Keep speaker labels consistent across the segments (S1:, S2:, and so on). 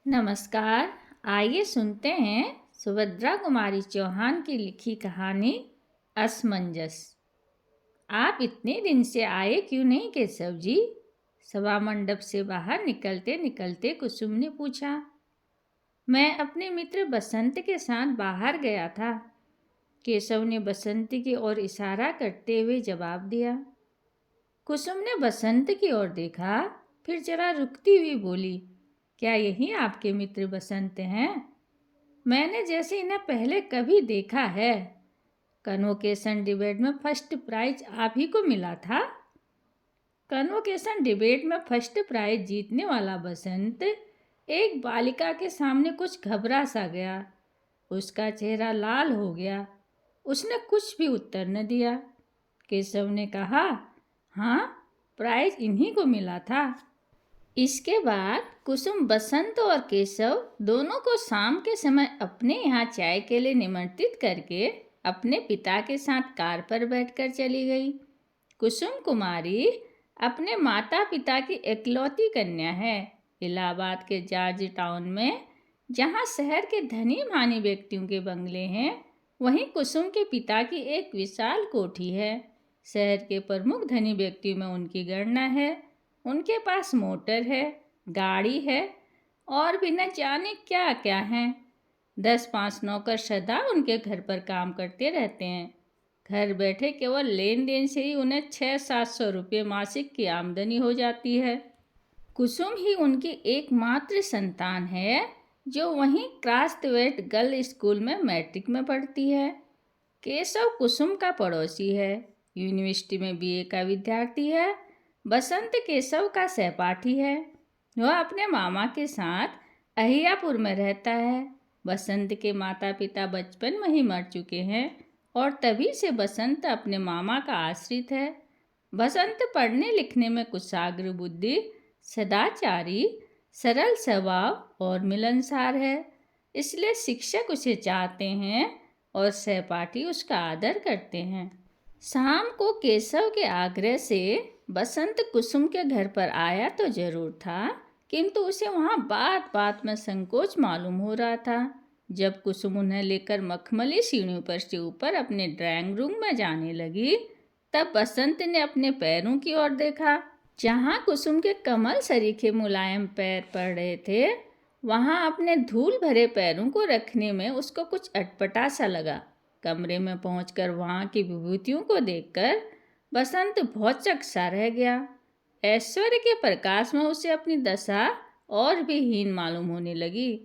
S1: नमस्कार। आइए सुनते हैं सुभद्रा कुमारी चौहान की लिखी कहानी असमंजस। आप इतने दिन से आए क्यों नहीं केशव जी? सभा मंडप से बाहर निकलते निकलते कुसुम ने पूछा। मैं अपने मित्र बसंत के साथ बाहर गया था, केशव ने बसंत की ओर इशारा करते हुए जवाब दिया। कुसुम ने बसंत की ओर देखा, फिर जरा रुकती हुई बोली, क्या यही आपके मित्र बसंत हैं? मैंने जैसे इन्हें पहले कभी देखा है। कन्वोकेशन डिबेट में फर्स्ट प्राइज आप ही को मिला था। कन्वोकेशन डिबेट में फर्स्ट प्राइज जीतने वाला बसंत एक बालिका के सामने कुछ घबरा सा गया। उसका चेहरा लाल हो गया। उसने कुछ भी उत्तर न दिया। केशव ने कहा, हाँ, प्राइज इन्हीं को मिला था। इसके बाद कुसुम बसंत और केशव दोनों को शाम के समय अपने यहाँ चाय के लिए निमंत्रित करके अपने पिता के साथ कार पर बैठकर चली गई। कुसुम कुमारी अपने माता पिता की इकलौती कन्या है। इलाहाबाद के जॉर्ज टाउन में जहाँ शहर के धनी मानी व्यक्तियों के बंगले हैं, वहीं कुसुम के पिता की एक विशाल कोठी है। शहर के प्रमुख धनी व्यक्तियों में उनकी गणना है। उनके पास मोटर है, गाड़ी है और भी न जाने क्या क्या है। 10-5 नौकर सदा उनके घर पर काम करते रहते हैं। घर बैठे केवल लेन देन से ही उन्हें 600-700 रुपये मासिक की आमदनी हो जाती है। कुसुम ही उनकी एकमात्र संतान है, जो वहीं क्रास्थवेट गर्ल स्कूल में मैट्रिक में पढ़ती है। केशव कुसुम का पड़ोसी है, यूनिवर्सिटी में बीए का विद्यार्थी है। बसंत केशव का सहपाठी है। वह अपने मामा के साथ अहियापुर में रहता है। बसंत के माता पिता बचपन में ही मर चुके हैं और तभी से बसंत अपने मामा का आश्रित है। बसंत पढ़ने लिखने में कुशाग्र बुद्धि, सदाचारी, सरल स्वभाव और मिलनसार है। इसलिए शिक्षक उसे चाहते हैं और सहपाठी उसका आदर करते हैं। शाम को केशव के आग्रह से बसंत कुसुम के घर पर आया तो जरूर था, किंतु उसे वहाँ बात बात में संकोच मालूम हो रहा था। जब कुसुम उन्हें लेकर मखमली सीढ़ियों पर से ऊपर अपने ड्राइंग रूम में जाने लगी, तब बसंत ने अपने पैरों की ओर देखा। जहाँ कुसुम के कमल सरीखे मुलायम पैर पड़ रहे थे, वहाँ अपने धूल भरे पैरों को रखने में उसको कुछ अटपटा सा लगा। कमरे में पहुंचकर वहाँ की विभूतियों को देखकर बसंत भौचक सा रह गया। ऐश्वर्य के प्रकाश में उसे अपनी दशा और भी हीन मालूम होने लगी।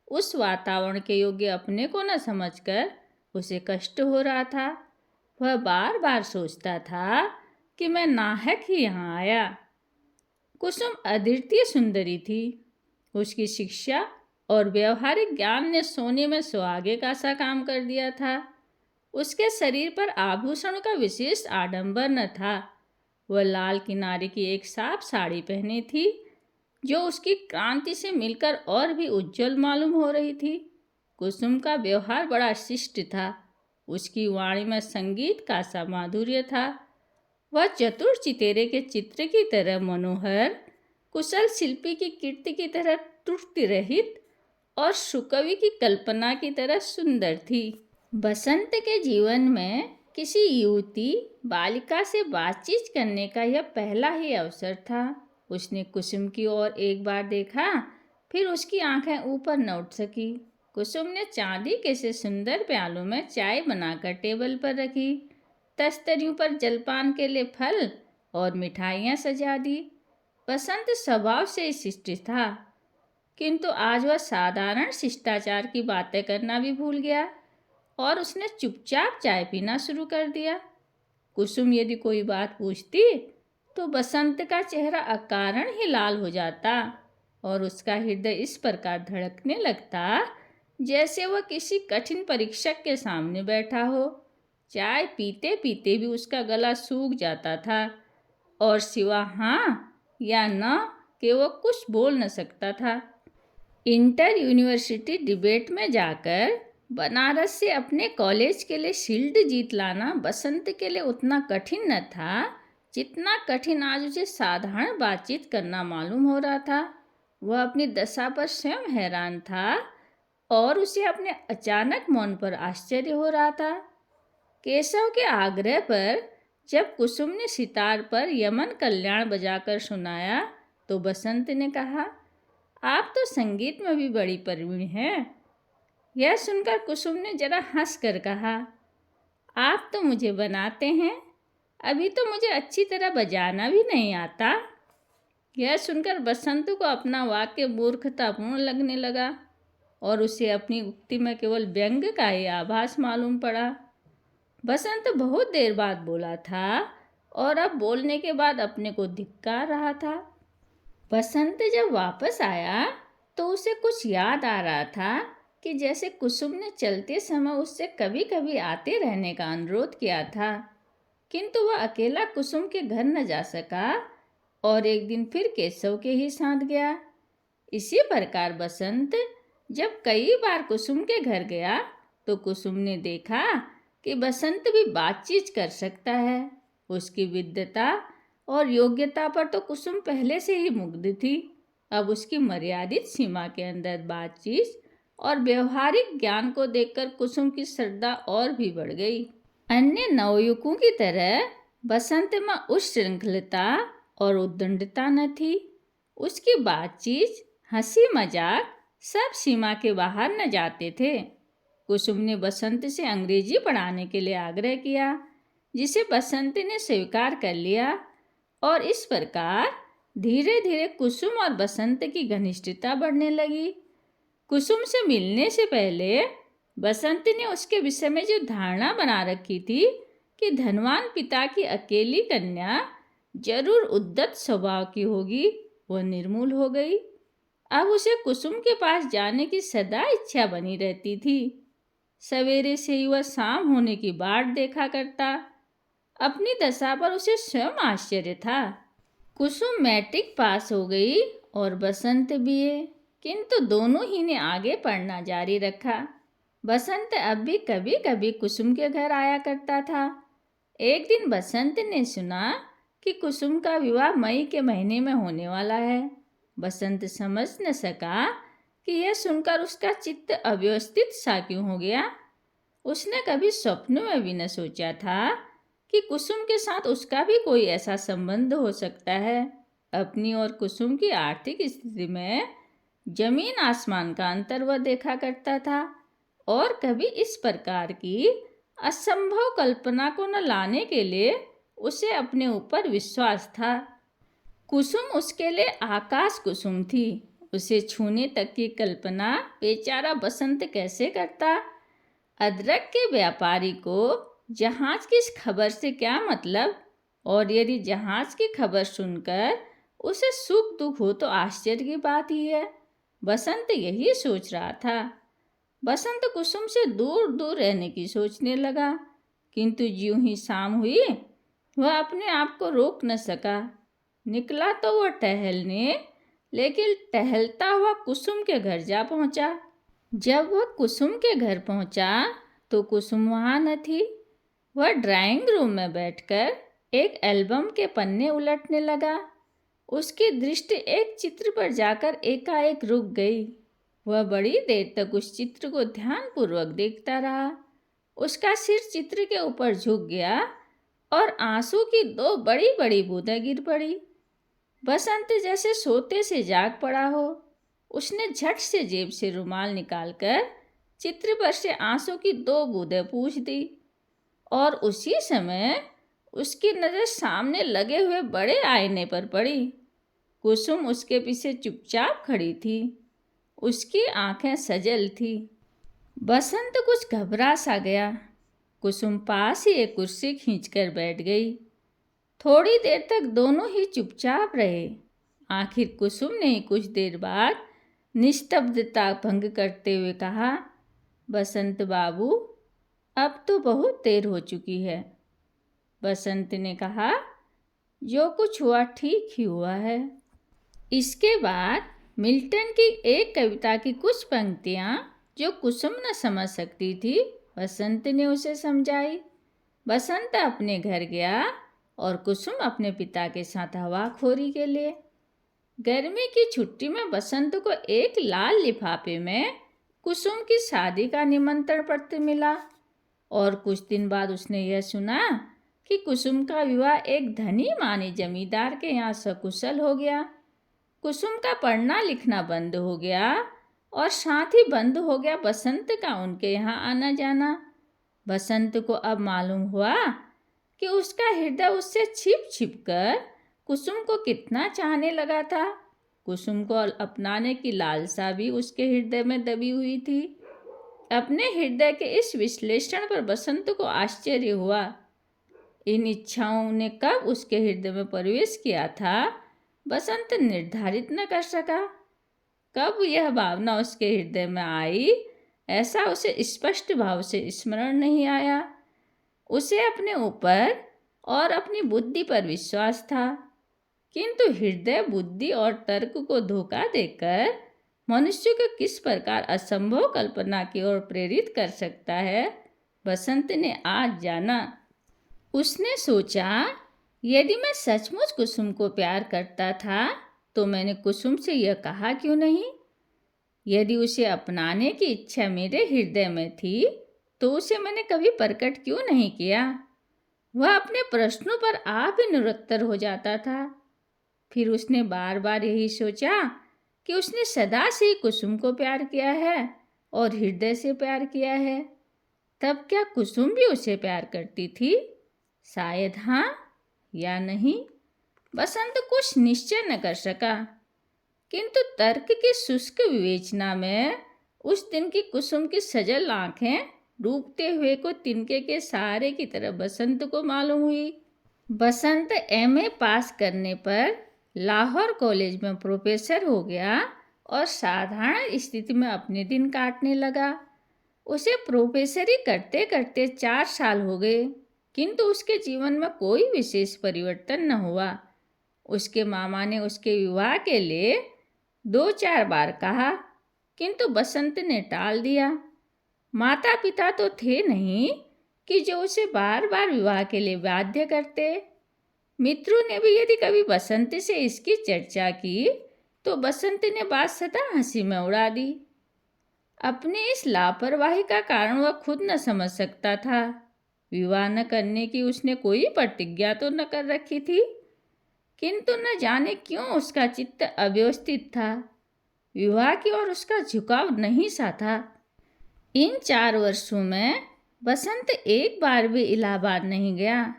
S1: उस वातावरण के योग्य अपने को न समझकर उसे कष्ट हो रहा था। वह बार बार सोचता था कि मैं नाहक ही यहाँ आया। कुसुम अद्वितीय सुंदरी थी। उसकी शिक्षा और व्यवहारिक ज्ञान ने सोने में सुहागे का सा काम कर दिया था। उसके शरीर पर आभूषण का विशेष आडंबर न था। वह लाल किनारे की एक साफ साड़ी पहनी थी, जो उसकी क्रांति से मिलकर और भी उज्जवल मालूम हो रही थी। कुसुम का व्यवहार बड़ा शिष्ट था। उसकी वाणी में संगीत का सा माधुर्य था। वह चतुर चितेरे के चित्र की तरह मनोहर, कुशल शिल्पी की कीर्ति की तरह त्रुटि रहित और सुकवि की कल्पना की तरह सुंदर थी। बसंत के जीवन में किसी युवती बालिका से बातचीत करने का यह पहला ही अवसर था। उसने कुसुम की ओर एक बार देखा, फिर उसकी आंखें ऊपर न उठ सकी। कुसुम ने चांदी के से सुंदर प्यालों में चाय बनाकर टेबल पर रखी। तस्तरियों पर जलपान के लिए फल और मिठाइयाँ सजा दी। बसंत स्वभाव से शिष्ट था, किंतु आज वह साधारण शिष्टाचार की बातें करना भी भूल गया और उसने चुपचाप चाय पीना शुरू कर दिया। कुसुम यदि कोई बात पूछती तो बसंत का चेहरा अकारण ही लाल हो जाता और उसका हृदय इस प्रकार धड़कने लगता जैसे वह किसी कठिन परीक्षक के सामने बैठा हो। चाय पीते पीते भी उसका गला सूख जाता था और सिवा हाँ या न के वो कुछ बोल न सकता था। इंटर यूनिवर्सिटी डिबेट में जाकर बनारस से अपने कॉलेज के लिए शील्ड जीत लाना बसंत के लिए उतना कठिन न था जितना कठिन आज उसे साधारण बातचीत करना मालूम हो रहा था। वह अपनी दशा पर स्वयं हैरान था और उसे अपने अचानक मौन पर आश्चर्य हो रहा था। केशव के आग्रह पर जब कुसुम ने सितार पर यमन कल्याण बजाकर सुनाया तो बसंत ने कहा, आप तो संगीत में भी बड़ी प्रवीण हैं। यह सुनकर कुसुम ने जरा हंस कर कहा, आप तो मुझे बनाते हैं, अभी तो मुझे अच्छी तरह बजाना भी नहीं आता। यह सुनकर बसंत को अपना वाक्य मूर्खतापूर्ण लगने लगा और उसे अपनी उक्ति में केवल व्यंग का ही आभास मालूम पड़ा। बसंत बहुत देर बाद बोला था और अब बोलने के बाद अपने को धिक्कार रहा था। बसंत जब वापस आया तो उसे कुछ याद आ रहा था कि जैसे कुसुम ने चलते समय उससे कभी कभी आते रहने का अनुरोध किया था, किंतु वह अकेला कुसुम के घर न जा सका और एक दिन फिर केशव के ही साथ गया। इसी प्रकार बसंत जब कई बार कुसुम के घर गया तो कुसुम ने देखा कि बसंत भी बातचीत कर सकता है। उसकी विद्वता और योग्यता पर तो कुसुम पहले से ही मुग्ध थी। अब उसकी मर्यादित सीमा के अंदर बातचीत और व्यवहारिक ज्ञान को देखकर कुसुम की श्रद्धा और भी बढ़ गई। अन्य नवयुवकों की तरह बसंत में उस श्रृंखलता और उद्दंडता न थी। उसकी बातचीत, हंसी मजाक सब सीमा के बाहर न जाते थे। कुसुम ने बसंत से अंग्रेजी पढ़ाने के लिए आग्रह किया, जिसे बसंत ने स्वीकार कर लिया और इस प्रकार धीरे धीरे कुसुम और बसंत की घनिष्ठता बढ़ने लगी। कुसुम से मिलने से पहले बसंत ने उसके विषय में जो धारणा बना रखी थी कि धनवान पिता की अकेली कन्या जरूर उद्दत स्वभाव की होगी, वह निर्मूल हो गई। अब उसे कुसुम के पास जाने की सदा इच्छा बनी रहती थी। सवेरे से ही वह शाम होने की बाट देखा करता। अपनी दशा पर उसे स्वयं आश्चर्य था। कुसुम मैट्रिक पास हो गई और बसंत बीए, किंतु दोनों ही ने आगे पढ़ना जारी रखा। बसंत अब भी कभी कभी कुसुम के घर आया करता था। एक दिन बसंत ने सुना कि कुसुम का विवाह मई के महीने में होने वाला है। बसंत समझ न सका कि यह सुनकर उसका चित्त अव्यवस्थित सा क्यों हो गया। उसने कभी स्वप्न में भी न सोचा था कि कुसुम के साथ उसका भी कोई ऐसा संबंध हो सकता है। अपनी और कुसुम की आर्थिक स्थिति में जमीन आसमान का अंतर वह देखा करता था और कभी इस प्रकार की असंभव कल्पना को न लाने के लिए उसे अपने ऊपर विश्वास था। कुसुम उसके लिए आकाश कुसुम थी। उसे छूने तक की कल्पना बेचारा बसंत कैसे करता। अदरक के व्यापारी को जहाज की खबर से क्या मतलब, और यदि जहाज की खबर सुनकर उसे सुख दुख हो तो आश्चर्य की बात ही है। बसंत यही सोच रहा था। बसंत कुसुम से दूर दूर रहने की सोचने लगा, किंतु ज्यों ही शाम हुई वह अपने आप को रोक न सका। निकला तो वह टहलने, लेकिन टहलता हुआ कुसुम के घर जा पहुंचा। जब वह कुसुम के घर पहुंचा तो कुसुम वहाँ न थी। वह ड्राइंग रूम में बैठकर एक एल्बम के पन्ने उलटने लगा। उसकी दृष्टि एक चित्र पर जाकर एकाएक रुक गई। वह बड़ी देर तक उस चित्र को ध्यानपूर्वक देखता रहा। उसका सिर चित्र के ऊपर झुक गया और आंसू की दो बड़ी बड़ी बूंदें गिर पड़ी। बसंत जैसे सोते से जाग पड़ा हो। उसने झट से जेब से रुमाल निकालकर चित्र पर से आंसू की दो बूंदें पूंछ दी और उसी समय उसकी नज़र सामने लगे हुए बड़े आईने पर पड़ी। कुसुम उसके पीछे चुपचाप खड़ी थी। उसकी आंखें सजल थी। बसंत कुछ घबरा सा गया। कुसुम पास ही एक कुर्सी खींचकर बैठ गई। थोड़ी देर तक दोनों ही चुपचाप रहे। आखिर कुसुम ने ही कुछ देर बाद निस्तब्धता भंग करते हुए कहा, बसंत बाबू, अब तो बहुत देर हो चुकी है। बसंत ने कहा, जो कुछ हुआ ठीक ही हुआ है। इसके बाद मिल्टन की एक कविता की कुछ पंक्तियाँ जो कुसुम न समझ सकती थी, बसंत ने उसे समझाई। बसंत अपने घर गया और कुसुम अपने पिता के साथ हवाखोरी के लिए। गर्मी की छुट्टी में बसंत को एक लाल लिफाफे में कुसुम की शादी का निमंत्रण पत्र मिला और कुछ दिन बाद उसने यह सुना कि कुसुम का विवाह एक धनी मानी जमींदार के यहाँ सकुशल हो गया। कुसुम का पढ़ना लिखना बंद हो गया और साथ ही बंद हो गया बसंत का उनके यहाँ आना जाना। बसंत को अब मालूम हुआ कि उसका हृदय उससे छिप छिप कर कुसुम को कितना चाहने लगा था। कुसुम को अपनाने की लालसा भी उसके हृदय में दबी हुई थी। अपने हृदय के इस विश्लेषण पर बसंत को आश्चर्य हुआ। इन इच्छाओं ने कब उसके हृदय में प्रवेश किया था, बसंत निर्धारित न कर सका। कब यह भावना उसके हृदय में आई, ऐसा उसे स्पष्ट भाव से स्मरण नहीं आया। उसे अपने ऊपर और अपनी बुद्धि पर विश्वास था, किंतु हृदय बुद्धि और तर्क को धोखा देकर मनुष्य को किस प्रकार असंभव कल्पना की ओर प्रेरित कर सकता है, बसंत ने आज जाना। उसने सोचा, यदि मैं सचमुच कुसुम को प्यार करता था तो मैंने कुसुम से यह कहा क्यों नहीं। यदि उसे अपनाने की इच्छा मेरे हृदय में थी तो उसे मैंने कभी प्रकट क्यों नहीं किया। वह अपने प्रश्नों पर आप ही निरुत्तर हो जाता था। फिर उसने बार बार यही सोचा कि उसने सदा से ही कुसुम को प्यार किया है और हृदय से प्यार किया है। तब क्या कुसुम भी उसे प्यार करती थी? शायद हाँ या नहीं। बसंत कुछ निश्चय न कर सका, किंतु तर्क की शुष्क विवेचना में उस दिन की कुसुम की सजल आंखें डूबते हुए को तिनके के सहारे की तरह बसंत को मालूम हुई। बसंत एमए पास करने पर लाहौर कॉलेज में प्रोफेसर हो गया और साधारण स्थिति में अपने दिन काटने लगा। उसे प्रोफेसरी करते करते 4 साल हो गए, किंतु उसके जीवन में कोई विशेष परिवर्तन न हुआ। उसके मामा ने उसके विवाह के लिए 2-4 बार कहा, किंतु बसंत ने टाल दिया। माता पिता तो थे नहीं कि जो उसे बार बार विवाह के लिए बाध्य करते। मित्रों ने भी यदि कभी बसंत से इसकी चर्चा की तो बसंत ने बात सदा हंसी में उड़ा दी। अपनी इस लापरवाही का कारण वह खुद न समझ सकता था। विवाह न करने की उसने कोई प्रतिज्ञा तो न कर रखी थी, किंतु न जाने क्यों उसका चित्त अव्यवस्थित था। विवाह की ओर उसका झुकाव नहीं सा था। इन 4 वर्षों में बसंत एक बार भी इलाहाबाद नहीं गया।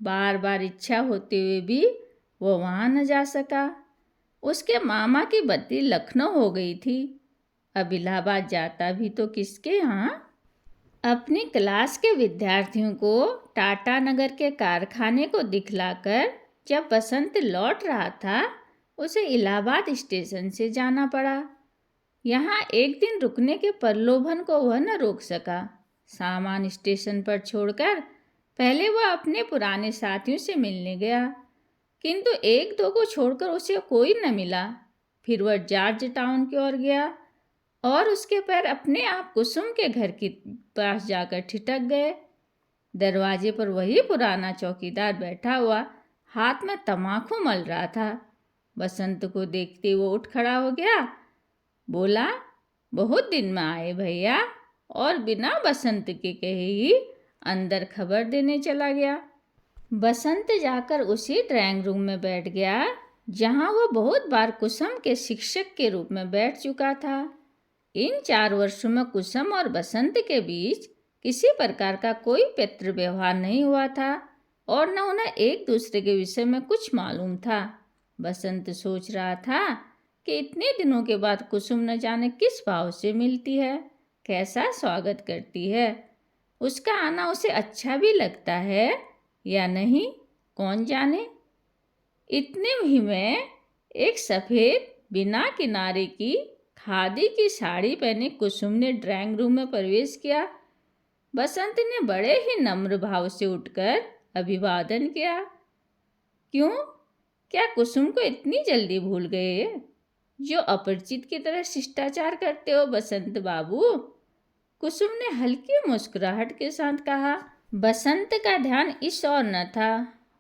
S1: बार बार इच्छा होते हुए भी वो वहाँ न जा सका। उसके मामा की बदली लखनऊ हो गई थी। अब इलाहाबाद जाता भी तो किसके यहाँ। अपनी क्लास के विद्यार्थियों को टाटा नगर के कारखाने को दिखलाकर जब बसंत लौट रहा था, उसे इलाहाबाद स्टेशन से जाना पड़ा। यहाँ एक दिन रुकने के प्रलोभन को वह न रोक सका। सामान स्टेशन पर छोड़कर पहले वह अपने पुराने साथियों से मिलने गया, किंतु 1-2 को छोड़कर उसे कोई न मिला। फिर वह जॉर्ज टाउन की ओर गया और उसके पैर अपने आप कुसुम के घर के पास जाकर ठिठक गए। दरवाजे पर वही पुराना चौकीदार बैठा हुआ हाथ में तम्बाकू मल रहा था। बसंत को देखते वो उठ खड़ा हो गया, बोला, बहुत दिन में आए भैया, और बिना बसंत के कहे ही अंदर खबर देने चला गया। बसंत जाकर उसी ड्राइंग रूम में बैठ गया जहाँ वह बहुत बार कुसुम के शिक्षक के रूप में बैठ चुका था। इन 4 वर्षों में कुसुम और बसंत के बीच किसी प्रकार का कोई पत्र व्यवहार नहीं हुआ था और न उन्हें एक दूसरे के विषय में कुछ मालूम था। बसंत सोच रहा था कि इतने दिनों के बाद कुसुम न जाने किस भाव से मिलती है, कैसा स्वागत करती है। उसका आना उसे अच्छा भी लगता है या नहीं, कौन जाने। इतने ही में एक सफ़ेद बिना किनारे की खादी की साड़ी पहने कुसुम ने ड्राइंग रूम में प्रवेश किया। बसंत ने बड़े ही नम्र भाव से उठकर अभिवादन किया। क्यों, क्या कुसुम को इतनी जल्दी भूल गए जो अपरिचित की तरह शिष्टाचार करते हो बसंत बाबू? कुसुम ने हल्की मुस्कुराहट के साथ कहा। बसंत का ध्यान इस ओर न था।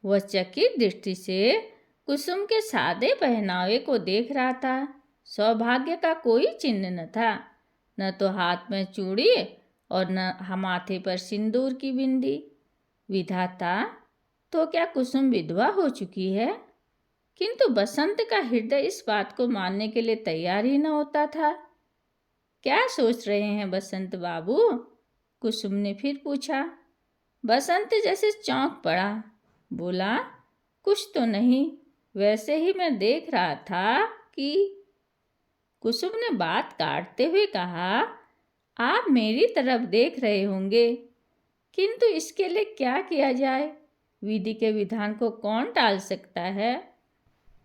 S1: वह चकित दृष्टि से कुसुम के सादे पहनावे को देख रहा था। सौभाग्य का कोई चिन्ह न था, न तो हाथ में चूड़ी और न माथे पर सिंदूर की बिंदी। विधाता, तो क्या कुसुम विधवा हो चुकी है? किंतु बसंत का हृदय इस बात को मानने के लिए तैयार ही न होता था। क्या सोच रहे हैं बसंत बाबू? कुसुम ने फिर पूछा। बसंत जैसे चौंक पड़ा, बोला, कुछ तो नहीं, वैसे ही मैं देख रहा था कि। कुसुम ने बात काटते हुए कहा, आप मेरी तरफ देख रहे होंगे, किंतु इसके लिए क्या किया जाए? विधि के विधान को कौन टाल सकता है?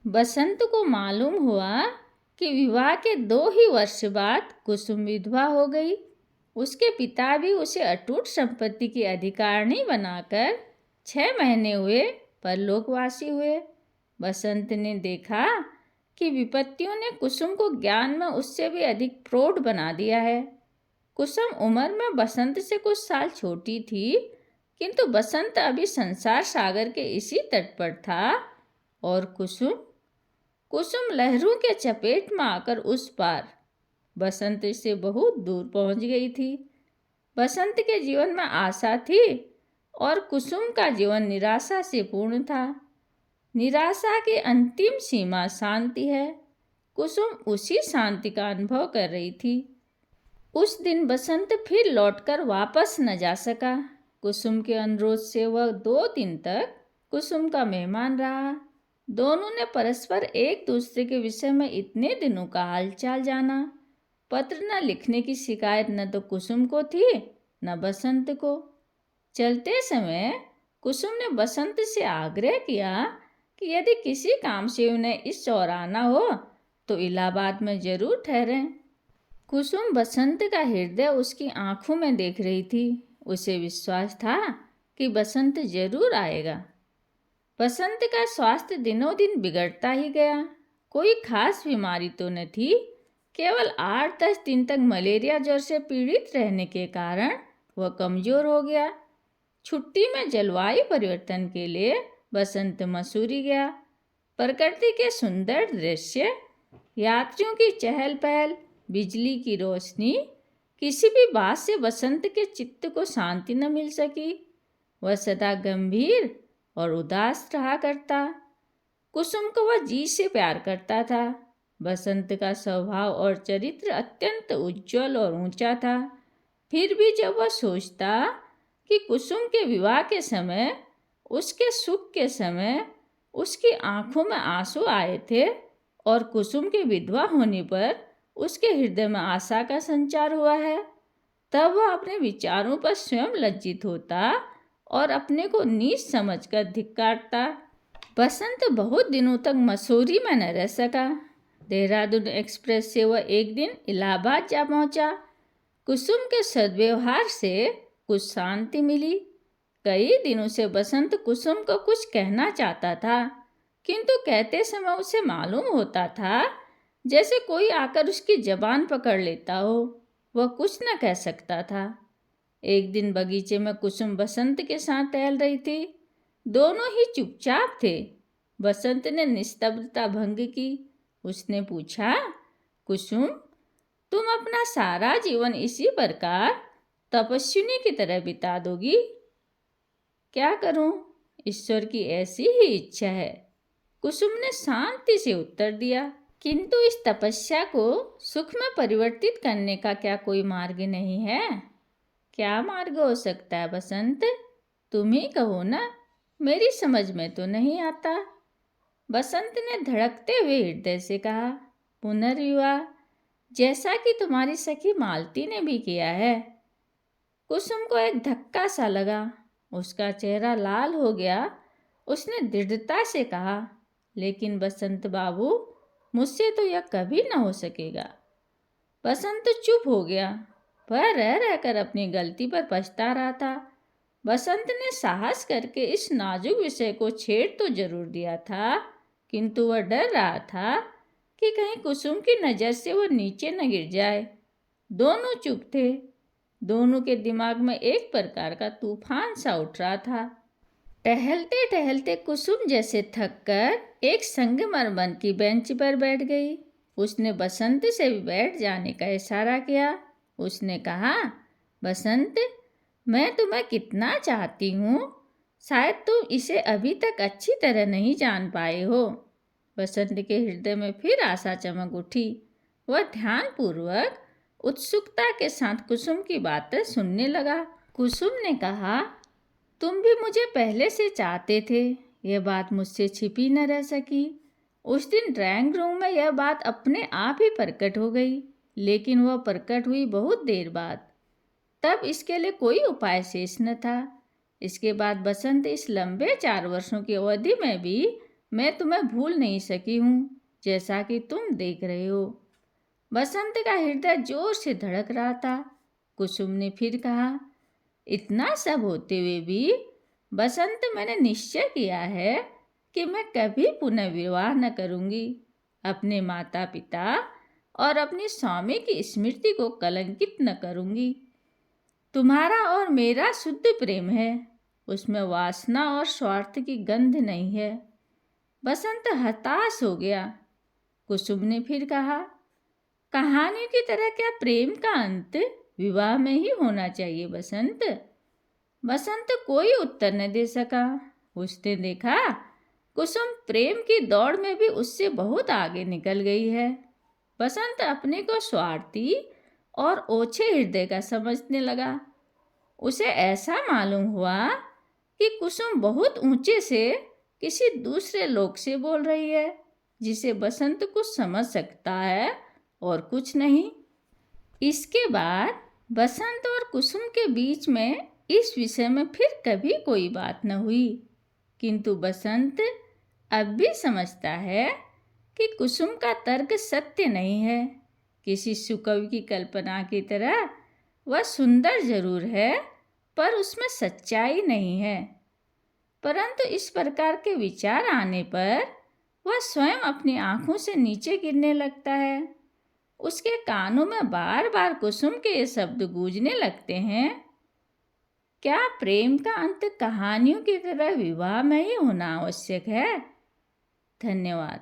S1: बसंत को मालूम हुआ कि विवाह के 2 ही वर्ष बाद कुसुम विधवा हो गई। उसके पिता भी उसे अटूट संपत्ति की अधिकारिणी बनाकर 6 महीने हुए परलोकवासी हुए। बसंत ने देखा कि विपत्तियों ने कुसुम को ज्ञान में उससे भी अधिक प्रौढ़ बना दिया है। कुसुम उम्र में बसंत से कुछ साल छोटी थी, किंतु बसंत अभी संसार सागर के इसी तट पर था और कुसुम लहरों के चपेट में आकर उस पार बसंत से बहुत दूर पहुंच गई थी। बसंत के जीवन में आशा थी और कुसुम का जीवन निराशा से पूर्ण था। निराशा की अंतिम सीमा शांति है। कुसुम उसी शांति का अनुभव कर रही थी। उस दिन बसंत फिर लौटकर वापस न जा सका। कुसुम के अनुरोध से वह 2 दिन तक कुसुम का मेहमान रहा। दोनों ने परस्पर एक दूसरे के विषय में इतने दिनों का हालचाल जाना। पत्र न लिखने की शिकायत न तो कुसुम को थी न बसंत को। चलते समय कुसुम ने बसंत से आग्रह किया कि यदि किसी काम से उन्हें इस ओर आना हो तो इलाहाबाद में जरूर ठहरें। कुसुम बसंत का हृदय उसकी आंखों में देख रही थी। उसे विश्वास था कि बसंत जरूर आएगा। बसंत का स्वास्थ्य दिनों दिन बिगड़ता ही गया। कोई खास बीमारी तो न थी, केवल 8-10 दिन तक मलेरिया ज्वर से पीड़ित रहने के कारण वह कमजोर हो गया। छुट्टी में जलवायु परिवर्तन के लिए बसंत मसूरी गया। प्रकृति के सुंदर दृश्य, यात्रियों की चहल पहल, बिजली की रोशनी, किसी भी बात से बसंत के चित्त को शांति न मिल सकी। वह सदा गंभीर और उदास रहा करता। कुसुम को वह जी से प्यार करता था। बसंत का स्वभाव और चरित्र अत्यंत उज्जवल और ऊंचा था। फिर भी जब वह सोचता कि कुसुम के विवाह के समय, उसके सुख के समय उसकी आंखों में आंसू आए थे और कुसुम के विधवा होने पर उसके हृदय में आशा का संचार हुआ है, तब वह अपने विचारों पर स्वयं लज्जित होता और अपने को नीच समझकर धिक्कारता। बसंत बहुत दिनों तक मसूरी में न रह सका। देहरादून एक्सप्रेस से वह एक दिन इलाहाबाद जा पहुंचा। कुसुम के सद्व्यवहार से कुछ शांति मिली। कई दिनों से बसंत कुसुम को कुछ कहना चाहता था, किंतु कहते समय उसे मालूम होता था जैसे कोई आकर उसकी जबान पकड़ लेता हो। वह कुछ न कह सकता था। एक दिन बगीचे में कुसुम बसंत के साथ टहल रही थी। दोनों ही चुपचाप थे। बसंत ने निस्तब्धता भंग की। उसने पूछा, कुसुम, तुम अपना सारा जीवन इसी प्रकार तपस्विनी की तरह बिता दोगी? क्या करूं, ईश्वर की ऐसी ही इच्छा है, कुसुम ने शांति से उत्तर दिया। किंतु इस तपस्या को सुख में परिवर्तित करने का क्या कोई मार्ग नहीं है? क्या मार्ग हो सकता है बसंत? तुम ही कहो ना, मेरी समझ में तो नहीं आता। बसंत ने धड़कते हुए हृदय से कहा, पुनर्विवाह, जैसा कि तुम्हारी सखी मालती ने भी किया है। कुसुम को एक धक्का सा लगा। उसका चेहरा लाल हो गया। उसने दृढ़ता से कहा, लेकिन बसंत बाबू, मुझसे तो यह कभी न हो सकेगा। बसंत चुप हो गया। वह रह रहकर अपनी गलती पर पछता रहा था। बसंत ने साहस करके इस नाजुक विषय को छेड़ तो जरूर दिया था, किंतु वह डर रहा था कि कहीं कुसुम की नज़र से वह नीचे न गिर जाए। दोनों चुप थे। दोनों के दिमाग में एक प्रकार का तूफान सा उठ रहा था। टहलते टहलते कुसुम जैसे थककर एक संगमरमर की बेंच पर बैठ गई। उसने बसंत से भी बैठ जाने का इशारा किया। उसने कहा, बसंत, मैं तुम्हें कितना चाहती हूँ, शायद तुम इसे अभी तक अच्छी तरह नहीं जान पाए हो। बसंत के हृदय में फिर आशा चमक उठी। वह ध्यानपूर्वक उत्सुकता के साथ कुसुम की बातें सुनने लगा। कुसुम ने कहा, तुम भी मुझे पहले से चाहते थे, यह बात मुझसे छिपी न रह सकी। उस दिन ड्राइंग रूम में यह बात अपने आप ही प्रकट हो गई, लेकिन वह प्रकट हुई बहुत देर बाद। तब इसके लिए कोई उपाय शेष न था। इसके बाद बसंत, इस लंबे 4 वर्षों की अवधि में भी मैं तुम्हें भूल नहीं सकी हूँ, जैसा कि तुम देख रहे हो। बसंत का हृदय जोर से धड़क रहा था। कुसुम ने फिर कहा, इतना सब होते हुए भी बसंत, मैंने निश्चय किया है कि मैं कभी पुनः विवाह न करूंगी। अपने माता पिता और अपनी स्वामी की स्मृति को कलंकित न करूंगी। तुम्हारा और मेरा शुद्ध प्रेम है, उसमें वासना और स्वार्थ की गंध नहीं है। बसंत हताश हो गया। कुसुम ने फिर कहा, कहानी की तरह क्या प्रेम का अंत विवाह में ही होना चाहिए बसंत? बसंत कोई उत्तर न दे सका। उसने देखा कुसुम प्रेम की दौड़ में भी उससे बहुत आगे निकल गई है। बसंत अपने को स्वार्थी और ओछे हृदय का समझने लगा। उसे ऐसा मालूम हुआ कि कुसुम बहुत ऊंचे से किसी दूसरे लोक से बोल रही है, जिसे बसंत कुछ समझ सकता है और कुछ नहीं। इसके बाद बसंत और कुसुम के बीच में इस विषय में फिर कभी कोई बात न हुई, किंतु बसंत अब भी समझता है कि कुसुम का तर्क सत्य नहीं है। किसी सुकवि की कल्पना की तरह वह सुंदर जरूर है, पर उसमें सच्चाई नहीं है। परंतु इस प्रकार के विचार आने पर वह स्वयं अपनी आंखों से नीचे गिरने लगता है। उसके कानों में बार बार कुसुम के ये शब्द गूंजने लगते हैं, क्या प्रेम का अंत कहानियों की तरह विवाह में ही होना आवश्यक है? धन्यवाद।